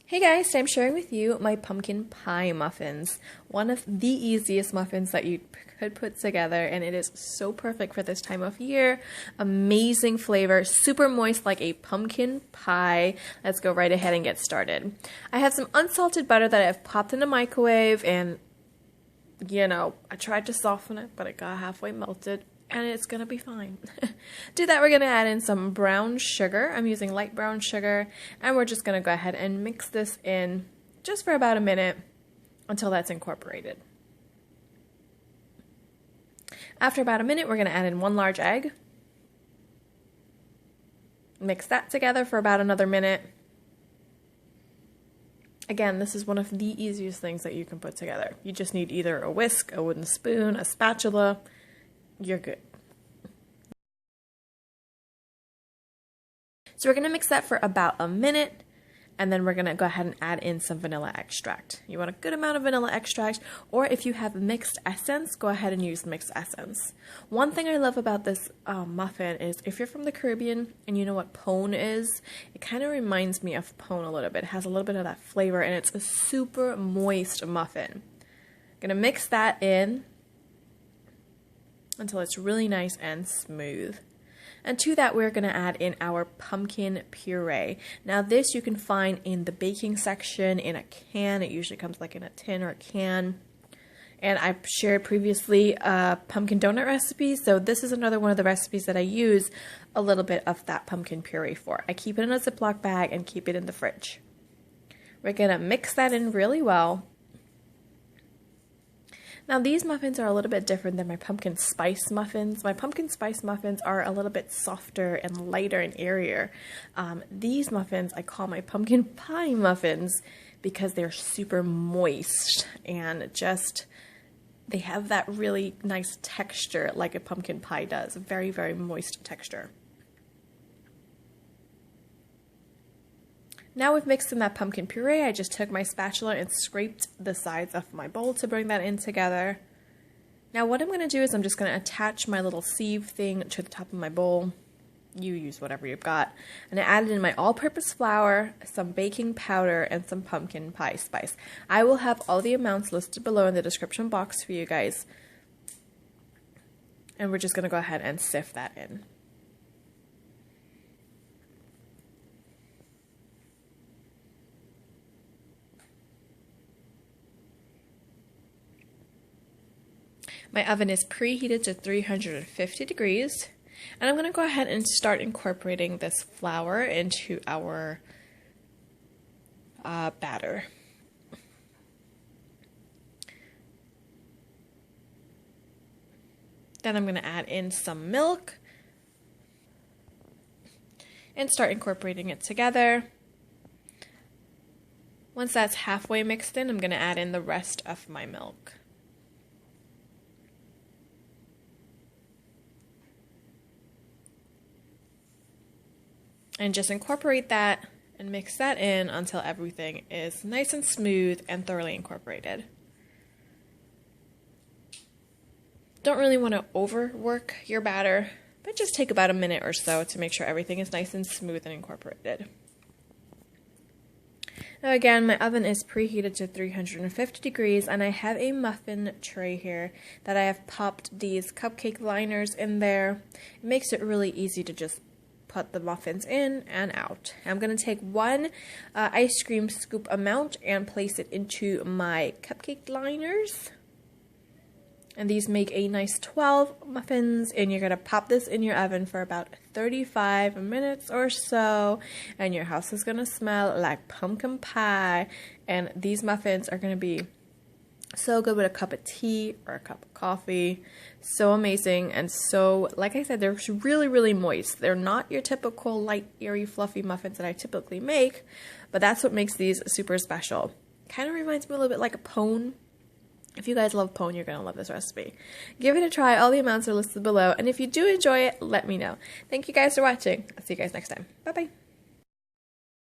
Hey guys, today I'm sharing with you my pumpkin pie muffins. One of the easiest muffins that you could put together, and it is so perfect for this time of year. Amazing flavor, super moist like a pumpkin pie. Let's go right ahead and get started. I have some unsalted butter that I've popped in the microwave, and I tried to soften it, but it got halfway melted. And it's gonna be fine. To that, we're gonna add in some brown sugar. I'm using light brown sugar, and we're just gonna go ahead and mix this in just for about a minute until that's incorporated. After about a minute, we're gonna add in 1 large egg. Mix that together for about another minute. Again, this is one of the easiest things that you can put together. You just need either a whisk, a wooden spoon, a spatula. You're good. So we're going to mix that for about a minute, and then we're going to go ahead and add in some vanilla extract. You want a good amount of vanilla extract, or if you have mixed essence, go ahead and use mixed essence. One thing I love about this muffin is if you're from the Caribbean and you know what pone is, it kind of reminds me of pone a little bit. It has a little bit of that flavor, and it's a super moist muffin. I'm going to mix that in until it's really nice and smooth. And to that, we're going to add in our pumpkin puree. Now this you can find in the baking section in a can. It usually comes like in a tin or a can. And I've shared previously a pumpkin donut recipe, so this is another one of the recipes that I use a little bit of that pumpkin puree for. I keep it in a Ziploc bag and keep it in the fridge. We're going to mix that in really well. Now these muffins are a little bit different than my pumpkin spice muffins. My pumpkin spice muffins are a little bit softer and lighter and airier. These muffins I call my pumpkin pie muffins because they're super moist and just they have that really nice texture like a pumpkin pie does. A very, very moist texture. Now we've mixed in that pumpkin puree, I just took my spatula and scraped the sides of my bowl to bring that in together. Now what I'm going to do is I'm just going to attach my little sieve thing to the top of my bowl. You use whatever you've got. And I added in my all-purpose flour, some baking powder, and some pumpkin pie spice. I will have all the amounts listed below in the description box for you guys. And we're just going to go ahead and sift that in. My oven is preheated to 350 degrees, and I'm going to go ahead and start incorporating this flour into our batter. Then I'm going to add in some milk and start incorporating it together. Once that's halfway mixed in, I'm going to add in the rest of my milk. And just incorporate that and mix that in until everything is nice and smooth and thoroughly incorporated. Don't really want to overwork your batter, but just take about a minute or so to make sure everything is nice and smooth and incorporated. Now again, my oven is preheated to 350 degrees, and I have a muffin tray here that I have popped these cupcake liners in there. It makes it really easy to just put the muffins in and out. I'm going to take 1 ice cream scoop amount and place it into my cupcake liners. And these make a nice 12 muffins, and you're going to pop this in your oven for about 35 minutes or so, and your house is going to smell like pumpkin pie. And these muffins are going to be so good with a cup of tea or a cup of coffee. So amazing, and so, like I said, they're really, really moist. They're not your typical light, airy, fluffy muffins that I typically make, but that's what makes these super special. Kind of reminds me a little bit like a pone. If you guys love pone, you're going to love this recipe. Give it a try. All the amounts are listed below, and if you do enjoy it, let me know. Thank you guys for watching. I'll see you guys next time. Bye-bye.